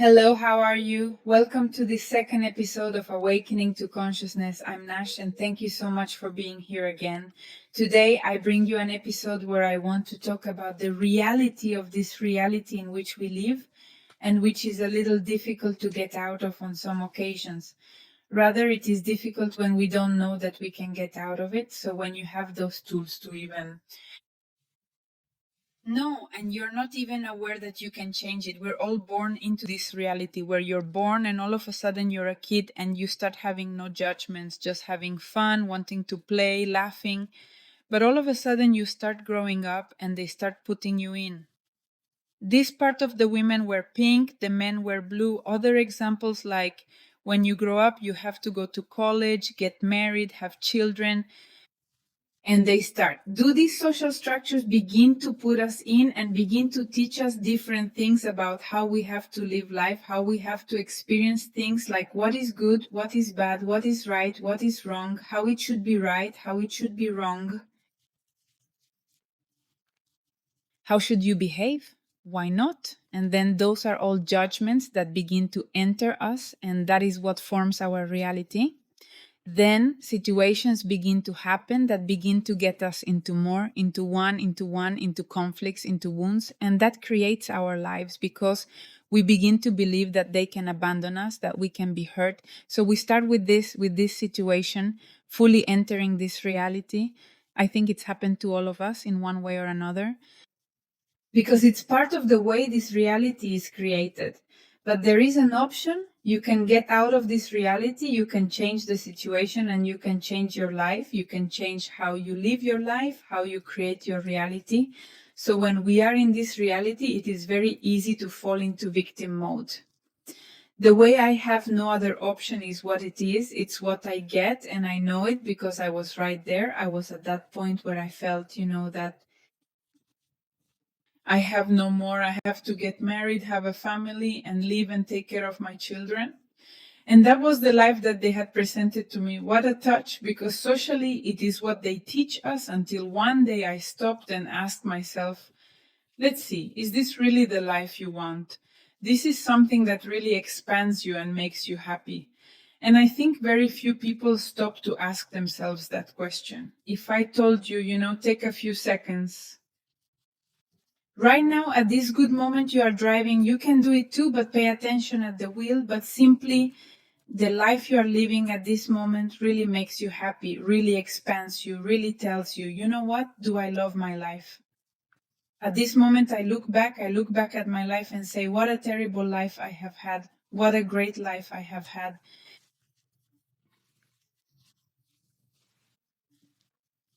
Hello, how are you? Welcome to the second episode of Awakening to Consciousness. I'm Nash, and thank you so much for being here again. Today, I bring you an episode where I want to talk about the reality of this reality in which we live, and which is a little difficult to get out of on some occasions. Rather, it is difficult when we don't know that we can get out of it. So when you have those tools to even No, and you're not even aware that you can change it. We're all born into this reality where you're born and all of a sudden you're a kid and you start having no judgments, just having fun, wanting to play, laughing. But all of a sudden you start growing up and they start putting you in. This part of the women wear pink, the men wear blue. Other examples like when you grow up, you have to go to college, get married, have children. And they start. Do these social structures begin to put us in and begin to teach us different things about how we have to live life, how we have to experience things like what is good, what is bad, what is right, what is wrong, how it should be right, how it should be wrong? How should you behave? Why not? And then those are all judgments that begin to enter us, and that is what forms our reality. Then situations begin to happen that begin to get us into into conflicts, into wounds. And that creates our lives because we begin to believe that they can abandon us, that we can be hurt. So we start with this situation, fully entering this reality. I think it's happened to all of us in one way or another, because it's part of the way this reality is created. But there is an option. You can get out of this reality. You can change the situation and you can change your life. You can change how you live your life, how you create your reality. So when we are in this reality, it is very easy to fall into victim mode. The way I have no other option is what it is. It's what I get, and I know it because I was right there. I was at that point where I felt, that I have no more. I have to get married, have a family, and live and take care of my children. And that was the life that they had presented to me. What a touch, because socially it is what they teach us, until one day I stopped and asked myself, let's see, is this really the life you want? This is something that really expands you and makes you happy. And I think very few people stop to ask themselves that question. If I told you, take a few seconds. Right now, at this good moment you are driving, you can do it too, but pay attention at the wheel. But simply, the life you are living at this moment really makes you happy, really expands you, really tells you, you know what? Do I love my life? At this moment, I look back at my life and say, what a terrible life I have had. What a great life I have had.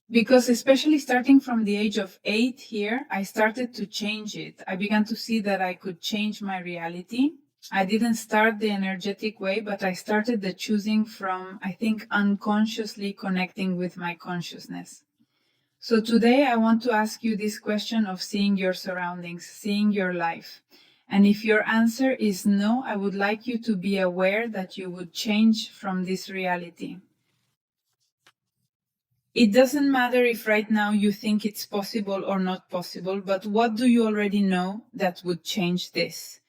Because especially starting from the age of 8 here, I started to change it. I began to see that I could change my reality. I didn't start the energetic way, but I started the choosing from, I think, unconsciously connecting with my consciousness. So today I want to ask you this question of seeing your surroundings, seeing your life. And if your answer is no, I would like you to be aware that you would change from this reality. It doesn't matter if right now you think it's possible or not possible, but what do you already know that would change this?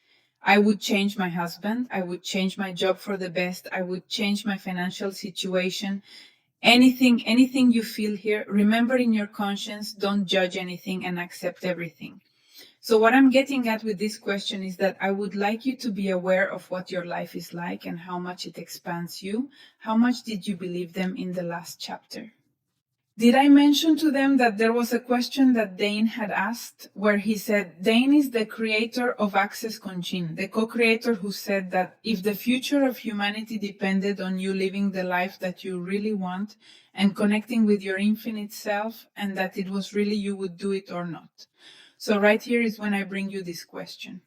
I would change my husband. I would change my job for the best. I would change my financial situation. Anything you feel here, remember in your conscience, don't judge anything and accept everything. So what I'm getting at with this question is that I would like you to be aware of what your life is like and how much it expands you. How much did you believe them in the last chapter? Did I mention to them that there was a question that Dane had asked, where he said, Dane is the creator of Access Conchin, the co-creator who said that if the future of humanity depended on you living the life that you really want and connecting with your infinite self, and that it was really you would do it or not. So right here is when I bring you this question.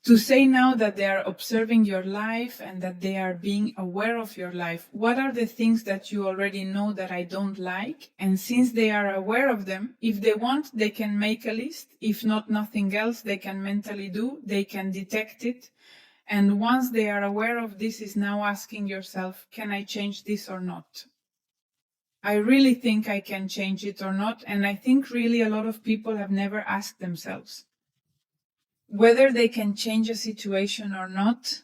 To say now that they are observing your life and that they are being aware of your life, what are the things that you already know that I don't like? And since they are aware of them, if they want, they can make a list. If not, nothing else they can mentally do. They can detect it. And once they are aware of this, is now asking yourself, can I change this or not? I really think I can change it or not. And I think really a lot of people have never asked themselves. whether they can change a situation or not,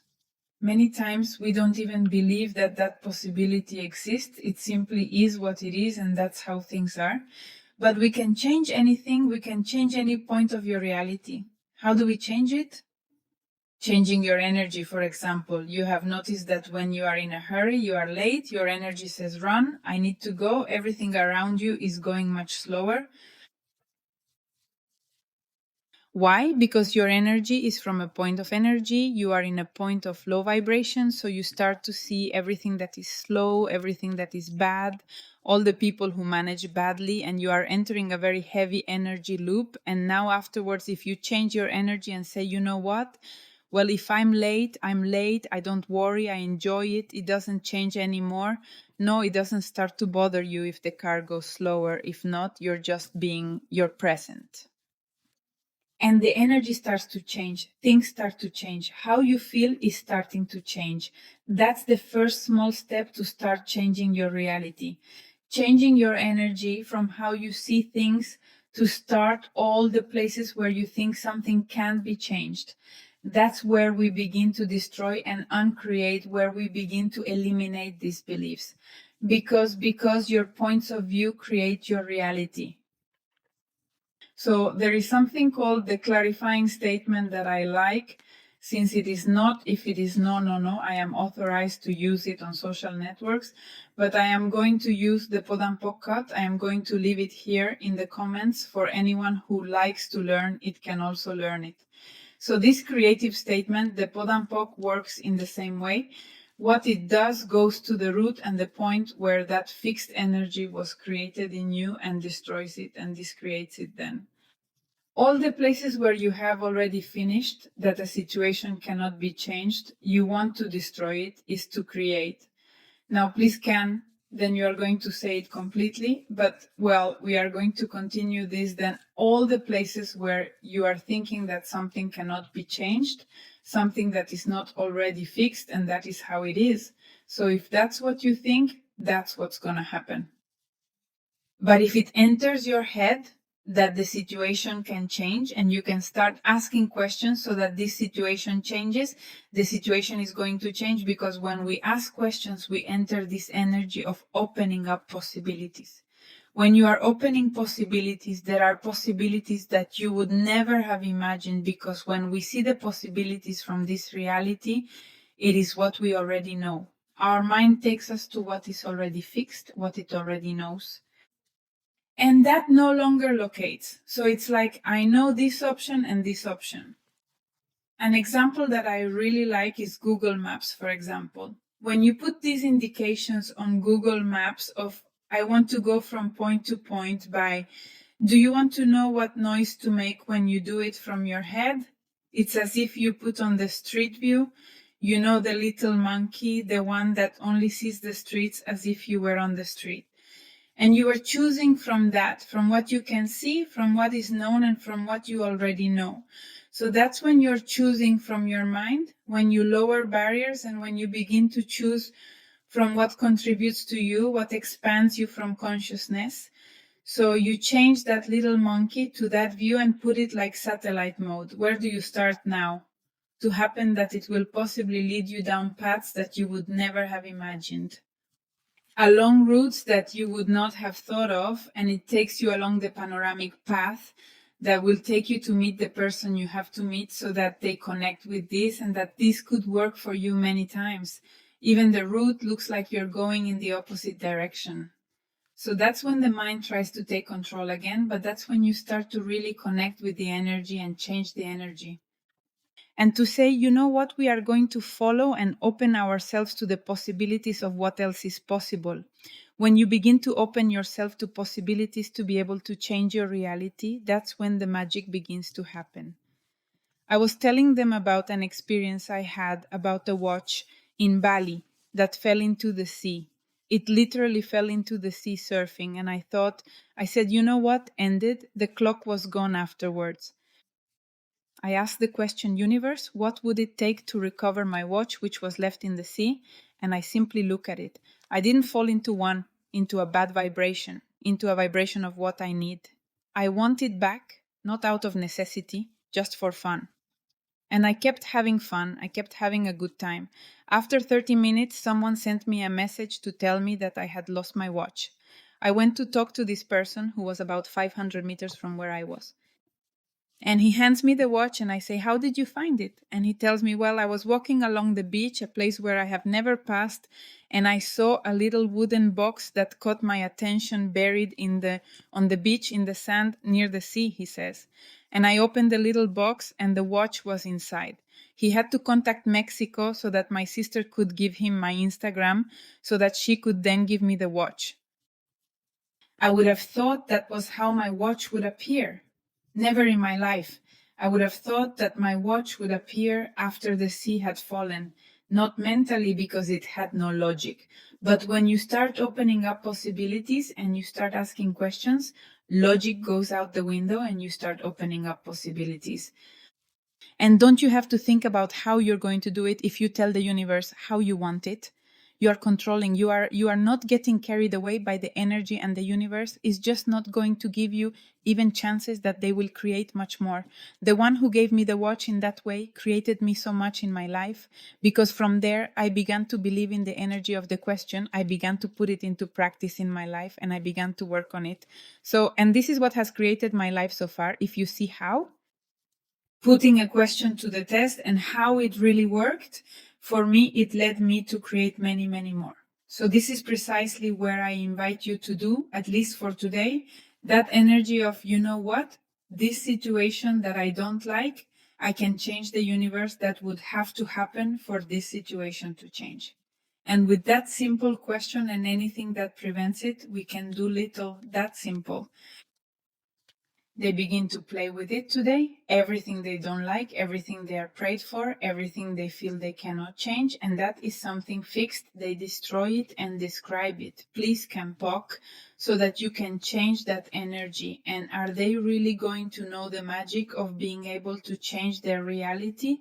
many times we don't even believe that that possibility exists. It simply is what it is, and that's how things are. But we can change anything. We can change any point of your reality. How do we change it? Changing your energy, for example. You have noticed that when you are in a hurry, you are late, your energy says run, I need to go, everything around you is going much slower. Why? Because your energy is from a point of energy, you are in a point of low vibration, so you start to see everything that is slow, everything that is bad, all the people who manage badly, and you are entering a very heavy energy loop. And now afterwards, if you change your energy and say, you know what? Well, if I'm late, I don't worry, I enjoy it, it doesn't change anymore. No, it doesn't start to bother you if the car goes slower. If not, you're present. And the energy starts to change. Things start to change. How you feel is starting to change. That's the first small step to start changing your reality. Changing your energy from how you see things to start all the places where you think something can't be changed. That's where we begin to destroy and uncreate, where we begin to eliminate these beliefs. Because your points of view create your reality. So there is something called the clarifying statement that I like, since it is not, if it is no, no, no, I am authorized to use it on social networks, but I am going to use the Podampok cut. I am going to leave it here in the comments for anyone who likes to learn. It can also learn it. So this creative statement, the Podampok, works in the same way. What it does goes to the root and the point where that fixed energy was created in you and destroys it and discreates it then. All the places where you have already finished that a situation cannot be changed, you want to destroy it, is to create. Now, please can, then you are going to say it completely, but well, we are going to continue this then. All the places where you are thinking that something cannot be changed, something that is not already fixed, and that is how it is. So if that's what you think, that's what's going to happen. But if it enters your head that the situation can change and you can start asking questions so that this situation changes, the situation is going to change, because when we ask questions, we enter this energy of opening up possibilities. When you are opening possibilities, there are possibilities that you would never have imagined, because when we see the possibilities from this reality, it is what we already know. Our mind takes us to what is already fixed, what it already knows. And that no longer locates. So it's like, I know this option and this option. An example that I really like is Google Maps, for example. When you put these indications on Google Maps of, I want to go from point to point by, do you want to know what noise to make when you do it from your head? It's as if you put on the street view, you know, the little monkey, the one that only sees the streets as if you were on the street. And you are choosing from that, from what you can see, from what is known, and from what you already know. So that's when you're choosing from your mind, when you lower barriers and when you begin to choose from what contributes to you, what expands you from consciousness. So you change that little monkey to that view and put it like satellite mode. Where do you start now? To happen that it will possibly lead you down paths that you would never have imagined. Along routes that you would not have thought of, and it takes you along the panoramic path that will take you to meet the person you have to meet, so that they connect with this, and that this could work for you many times. Even the route looks like you're going in the opposite direction. So that's when the mind tries to take control again, but that's when you start to really connect with the energy and change the energy. And to say, you know what, we are going to follow and open ourselves to the possibilities of what else is possible. When you begin to open yourself to possibilities to be able to change your reality, that's when the magic begins to happen. I was telling them about an experience I had about a watch in Bali that fell into the sea. It literally fell into the sea surfing, and I said, you know what, ended? The clock was gone afterwards. I asked the question, universe, what would it take to recover my watch, which was left in the sea? And I simply look at it. I didn't fall into a bad vibration, into a vibration of what I need. I want it back, not out of necessity, just for fun. And I kept having fun. I kept having a good time. After 30 minutes, someone sent me a message to tell me that I had lost my watch. I went to talk to this person who was about 500 meters from where I was. And he hands me the watch and I say, "How did you find it?" And he tells me, "Well, I was walking along the beach, a place where I have never passed, and I saw a little wooden box that caught my attention buried on the beach in the sand near the sea," he says. "And I opened the little box and the watch was inside." He had to contact Mexico so that my sister could give him my Instagram so that she could then give me the watch. I would have thought that was how my watch would appear. Never in my life. I would have thought that my watch would appear after the sea had fallen, not mentally because it had no logic. But when you start opening up possibilities and you start asking questions, logic goes out the window and you start opening up possibilities. And don't you have to think about how you're going to do it if you tell the universe how you want it? You are controlling. You are not getting carried away by the energy, and the universe is just not going to give you even chances that they will create much more. The one who gave me the watch in that way created me so much in my life, because from there I began to believe in the energy of the question. I began to put it into practice in my life and I began to work on it. So, and this is what has created my life so far. If you see how, putting a question to the test and how it really worked, for me, it led me to create many, many more. So this is precisely where I invite you to do, at least for today, that energy of, you know what, this situation that I don't like, I can change the universe that would have to happen for this situation to change. And with that simple question and anything that prevents it, we can do little, that simple. They begin to play with it today. Everything they don't like, everything they are prayed for, everything they feel they cannot change, and that is something fixed. They destroy it and describe it. Please Kampok, so that you can change that energy. And are they really going to know the magic of being able to change their reality?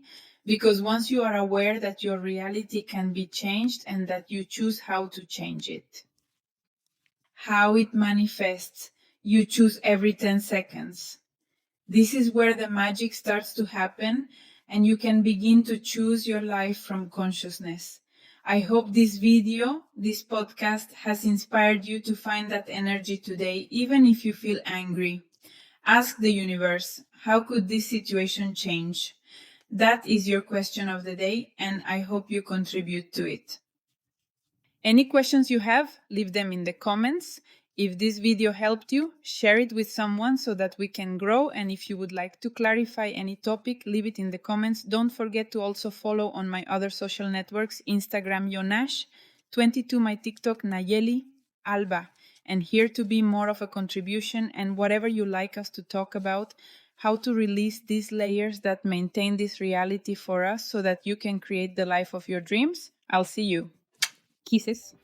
Because once you are aware that your reality can be changed and that you choose how to change it, how it manifests, you choose every 10 seconds. This is where the magic starts to happen and you can begin to choose your life from consciousness. I hope this video, this podcast has inspired you to find that energy today, even if you feel angry. Ask the universe, how could this situation change? That is your question of the day, and I hope you contribute to it. Any questions you have, leave them in the comments. If this video helped you, share it with someone so that we can grow. And if you would like to clarify any topic, leave it in the comments. Don't forget to also follow on my other social networks, Instagram Yonash, 22 my TikTok Nayeli, Alba. And here to be more of a contribution and whatever you like us to talk about, how to release these layers that maintain this reality for us so that you can create the life of your dreams. I'll see you. Kisses.